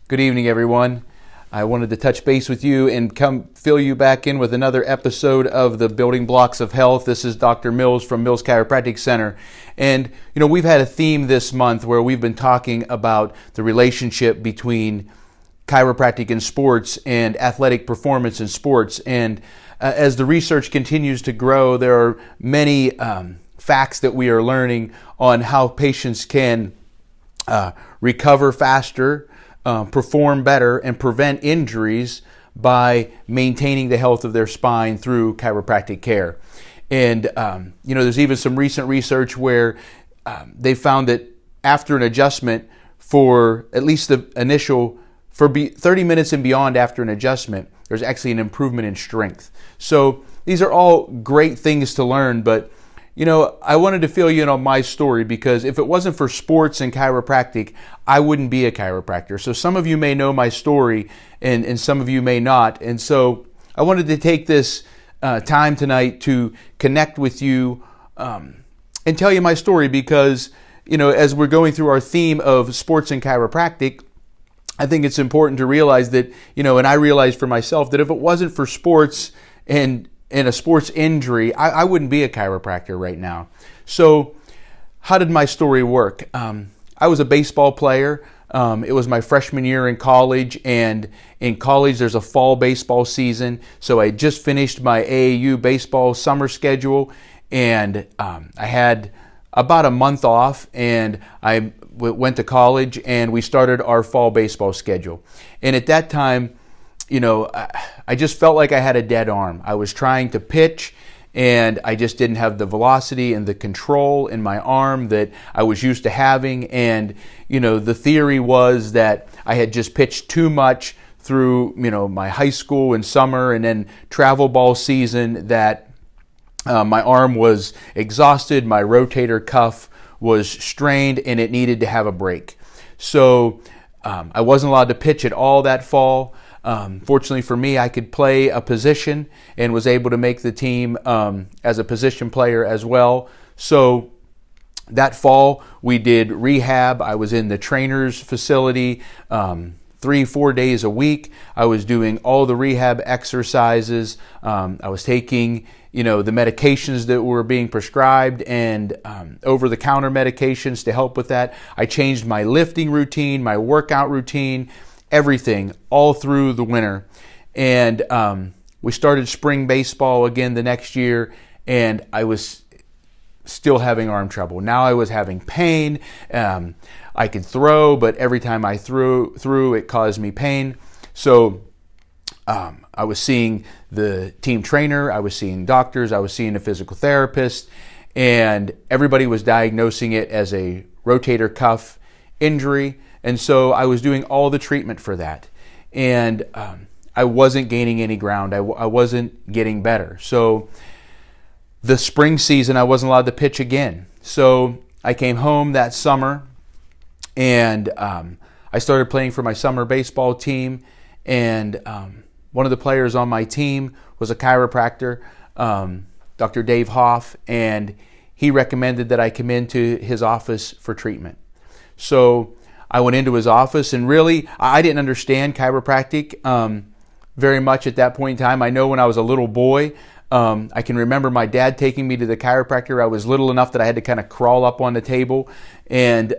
Good evening, everyone. I wanted to touch base with you and come fill you back in with another episode of the Building Blocks of Health. This is Dr. Mills from Mills Chiropractic Center. And, we've had a theme this month where we've been talking about the relationship between chiropractic in sports and athletic performance in sports. And as the research continues to grow, there are many facts that we are learning on how patients can recover faster, perform better, and prevent injuries by maintaining the health of their spine through chiropractic care. And, there's even some recent research where they found that after an adjustment for at least the initial, 30 minutes and beyond after an adjustment, there's actually an improvement in strength. So these are all great things to learn, but I wanted to fill you in on my story because if it wasn't for sports and chiropractic, I wouldn't be a chiropractor. So some of you may know my story and some of you may not. And so I wanted to take this time tonight to connect with you and tell you my story because, as we're going through our theme of sports and chiropractic, I think it's important to realize that, and I realized for myself that if it wasn't for sports and a sports injury, I wouldn't be a chiropractor right now. So how did my story work? I was a baseball player. It was my freshman year in college, and in college there's a fall baseball season. So I just finished my AAU baseball summer schedule, and I had about a month off, and I went to college, and we started our fall baseball schedule. And at that time, I just felt like I had a dead arm. I was trying to pitch and I just didn't have the velocity and the control in my arm that I was used to having. And, the theory was that I had just pitched too much through, my high school and summer and then travel ball season that my arm was exhausted, my rotator cuff was strained, and it needed to have a break. So I wasn't allowed to pitch at all that fall. Fortunately for me, I could play a position and was able to make the team as a position player as well. So that fall, we did rehab. I was in the trainer's facility 3-4 days a week. I was doing all the rehab exercises. I was taking the medications that were being prescribed and over-the-counter medications to help with that. I changed my lifting routine, my workout routine, everything all through the winter. And we started spring baseball again the next year, and I was still having arm trouble. Now I was having pain. I could throw, but every time I threw, it caused me pain. So I was seeing the team trainer, I was seeing doctors, I was seeing a physical therapist, and everybody was diagnosing it as a rotator cuff injury. And so I was doing all the treatment for that. And I wasn't gaining any ground. I wasn't getting better. So the spring season, I wasn't allowed to pitch again. So I came home that summer and I started playing for my summer baseball team. And one of the players on my team was a chiropractor, Dr. Dave Hoff, and he recommended that I come into his office for treatment. So I went into his office, and really, I didn't understand chiropractic very much at that point in time. I know when I was a little boy, I can remember my dad taking me to the chiropractor. I was little enough that I had to kind of crawl up on the table, and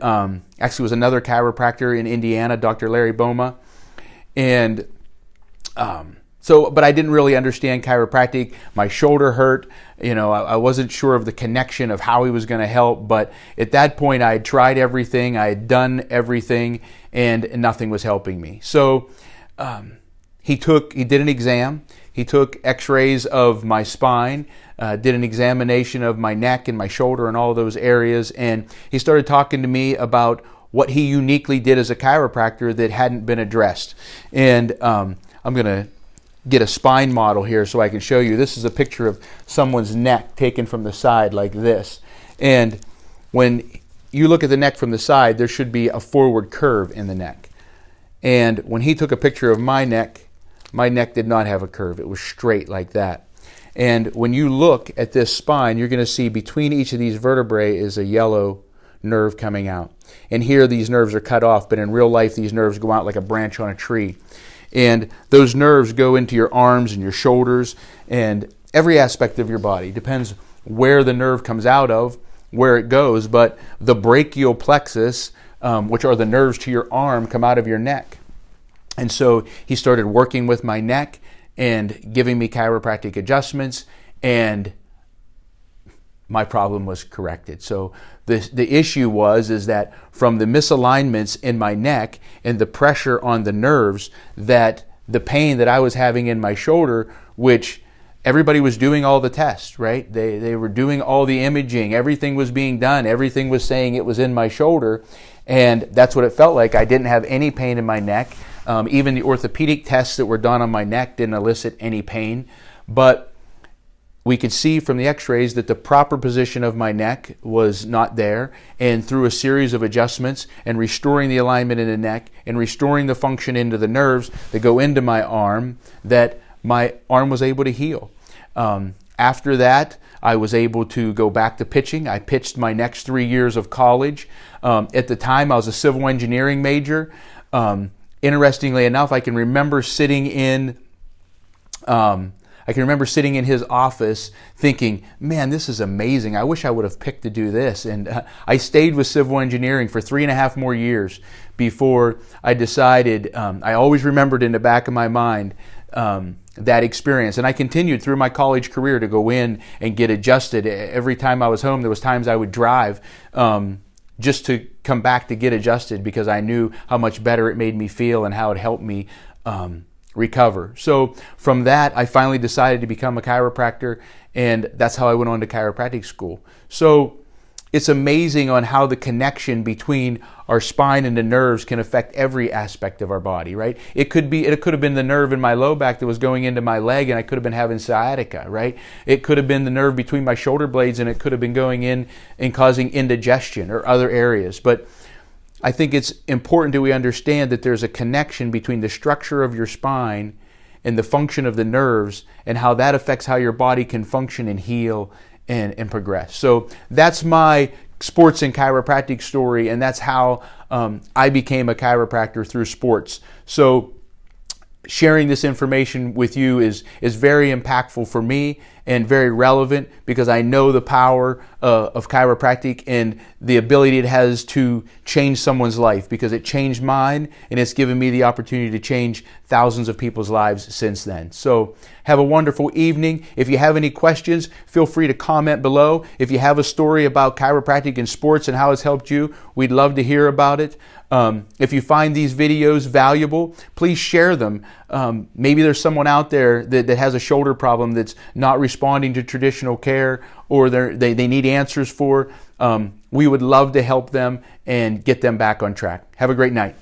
actually was another chiropractor in Indiana, Dr. Larry Boma. And but I didn't really understand chiropractic. My shoulder hurt. I wasn't sure of the connection of how he was going to help. But at that point, I had tried everything. I had done everything, and nothing was helping me. So he did an exam. He took x-rays of my spine, did an examination of my neck and my shoulder and all those areas. And he started talking to me about what he uniquely did as a chiropractor that hadn't been addressed. And I'm going to get a spine model here so I can show you. This is a picture of someone's neck taken from the side like this. And when you look at the neck from the side, there should be a forward curve in the neck. And when he took a picture of my neck did not have a curve. It was straight like that. And when you look at this spine, you're going to see between each of these vertebrae is a yellow nerve coming out. And here these nerves are cut off, but in real life these nerves go out like a branch on a tree. And those nerves go into your arms and your shoulders and every aspect of your body. Depends where the nerve comes out of, where it goes, but the brachial plexus, which are the nerves to your arm, come out of your neck. And so he started working with my neck and giving me chiropractic adjustments, and my problem was corrected. So the issue is that from the misalignments in my neck and the pressure on the nerves, that the pain that I was having in my shoulder, which everybody was doing all the tests, right? They were doing all the imaging. Everything was being done. Everything was saying it was in my shoulder. And that's what it felt like. I didn't have any pain in my neck. Even the orthopedic tests that were done on my neck didn't elicit any pain. But we could see from the x-rays that the proper position of my neck was not there. And through a series of adjustments and restoring the alignment in the neck and restoring the function into the nerves that go into my arm, that my arm was able to heal. After that, I was able to go back to pitching. I pitched my next 3 years of college. At the time, I was a civil engineering major. Interestingly enough, I can remember sitting in his office thinking, man, this is amazing. I wish I would have picked to do this. And I stayed with civil engineering for 3.5 more years before I decided, I always remembered in the back of my mind that experience. And I continued through my college career to go in and get adjusted. Every time I was home, there was times I would drive just to come back to get adjusted because I knew how much better it made me feel and how it helped me recover. So from that, I finally decided to become a chiropractor, and that's how I went on to chiropractic school. So it's amazing on how the connection between our spine and the nerves can affect every aspect of our body, right? It could have been the nerve in my low back that was going into my leg, and I could have been having sciatica, right? It could have been the nerve between my shoulder blades, and it could have been going in and causing indigestion or other areas. But I think it's important that we understand that there's a connection between the structure of your spine and the function of the nerves and how that affects how your body can function and heal and progress. So that's my sports and chiropractic story, and that's how I became a chiropractor through sports. So sharing this information with you is very impactful for me and very relevant because I know the power of chiropractic and the ability it has to change someone's life, because it changed mine and it's given me the opportunity to change thousands of people's lives since then. So have a wonderful evening. If you have any questions, feel free to comment below. If you have a story about chiropractic and sports and how it's helped you, we'd love to hear about it. If you find these videos valuable, please share them. Maybe there's someone out there that has a shoulder problem that's not responding to traditional care, or they need answers for. We would love to help them and get them back on track. Have a great night.